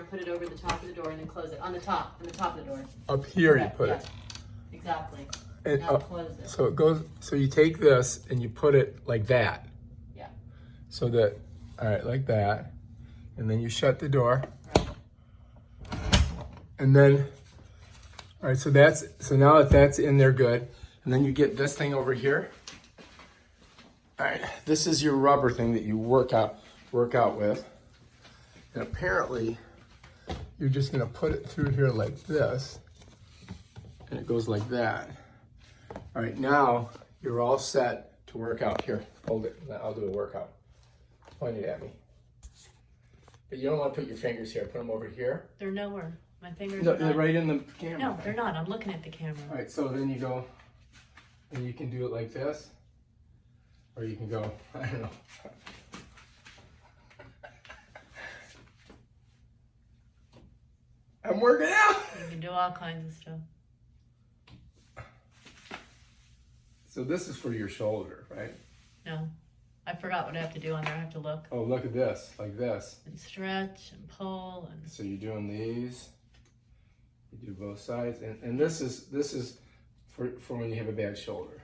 put it over the top of the door, and then close it on the top of the door. Up here Correct, you put yeah. it. Exactly. And, Now close it. so it goes, so you take this and you put it like that. Yeah. So that, all right, like that. And then you shut the door. Right. And then, all right, so now that that's in there good. And then you get this thing over here. All right, this is your rubber thing that you work out with. And apparently, you're just gonna put it through here like this. And it goes like that. All right, now you're all set to work out. Here, hold it, I'll do a workout. Point it at me. But you don't want to put your fingers here, put them over here. They're nowhere. My fingers No, are they're not. right in the camera. No, they're not. I'm looking at the camera. All right, so then you go, and you can do it like this. Or you can go, I don't know. I'm working out. You can do all kinds of stuff. So this is for your shoulder, right? No. I forgot what I have to do on there. I have to look. Oh, look at this, like this. And stretch and pull and So you're doing these. You do both sides, and this is for when you have a bad shoulder.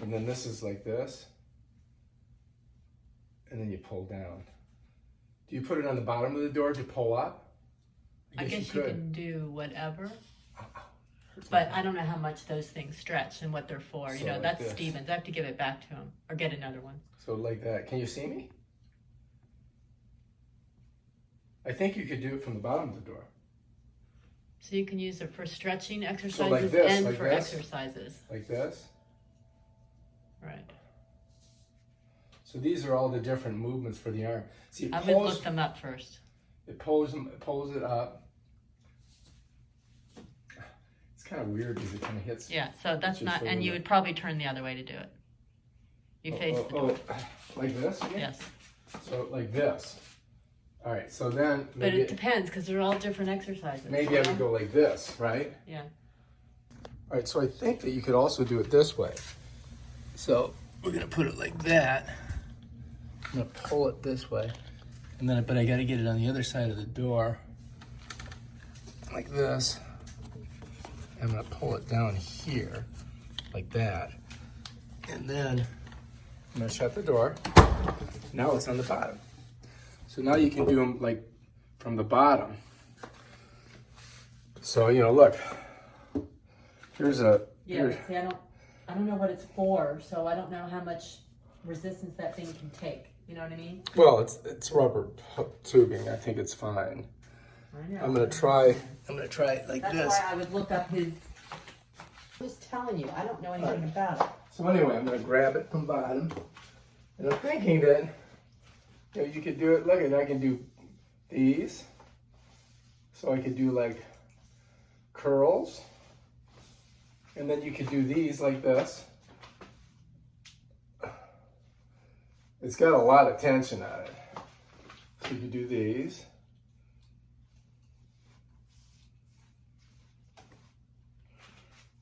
And then this is like this, and then you pull down. Do you put it on the bottom of the door to pull up? I guess you can do whatever. But I don't know how much those things stretch and what they're for. So You know, like that's this. Steven's. I have to give it back to him or get another one. So like that. Can you see me? I think you could do it from the bottom of the door. So you can use it for stretching exercises like this, and like for this? exercises. Like this. Right. So these are all the different movements for the arm. See, I would look them up first. It pulls it up. It's kind of weird because it kind of hits. Yeah, so that's just not, a and you little would probably turn the other way to do it. You face the door. Like this again? Yes. So like this. All right, so then But maybe it depends because they're all different exercises. maybe I would go like this, right? Yeah. All right, so I think that you could also do it this way. So we're gonna put it like that. I'm gonna pull it this way. And then, but I gotta get it on the other side of the door. Like this. I'm gonna pull it down here, like that. And then I'm gonna shut the door. Now it's on the bottom. So now you can do them like from the bottom. So, you know, look, here's a, Yeah, but see, I don't know what it's for, so I don't know how much resistance that thing can take. You know what I mean? well, it's rubber tubing. I think it's fine. I know. I'm gonna try it like That's this. why I would look up his. Who's telling you? I don't know anything about it. So anyway, I'm gonna grab it from bottom. And I'm thinking that, you know, you could do it, look at, I can do these. So I could do like curls. And then you could do these like this. It's got a lot of tension on it. So you could do these.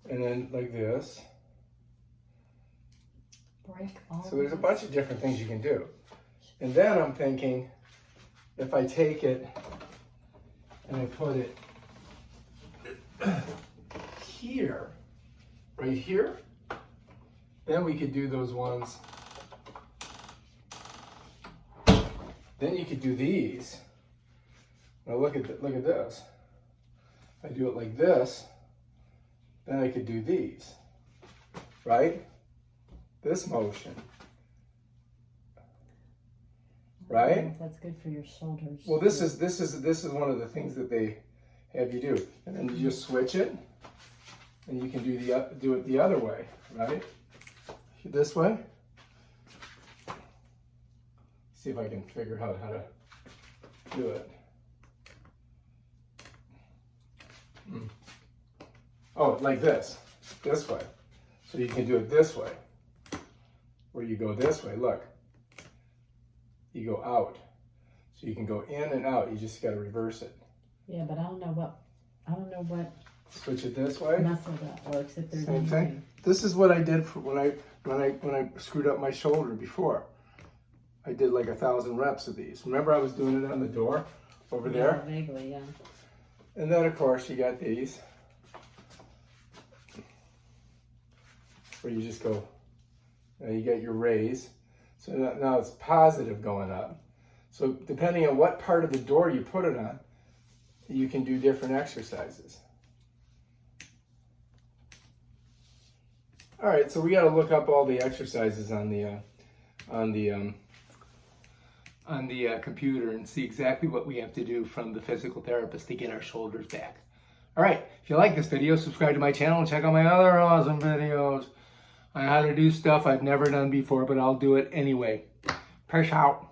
And then like this. Break all. So there's a bunch of different things you can do. And then I'm thinking, if I take it and I put it here, right here, then we could do those ones. Then you could do these. Now look at this. If I do it like this, then I could do these, right? This motion, right? That's good for your shoulders. Well, this is one of the things that they have you do, and then you just switch it, and you can do it the other way, right? This way. See if I can figure out how to do it. Oh, like this way. So you can do it this way. Where you go this way, look. You go out. So you can go in and out, you just gotta reverse it. Yeah, but I don't know what Switch it this way. muscle that works if there's Same thing. This is what I did for when I screwed up my shoulder before. I did like 1,000 reps of these. Remember I was doing it on the door? over there. Yeah, vaguely, yeah. And then, of course, you got these. Where you just go, you get your raise. So now it's positive going up. So depending on what part of the door you put it on, you can do different exercises. All right, so we got to look up all the exercises on the computer and see exactly what we have to do from the physical therapist to get our shoulders back. All right, if you like this video, subscribe to my channel and check out my other awesome videos on how to do stuff I've never done before, but I'll do it anyway. Peace out.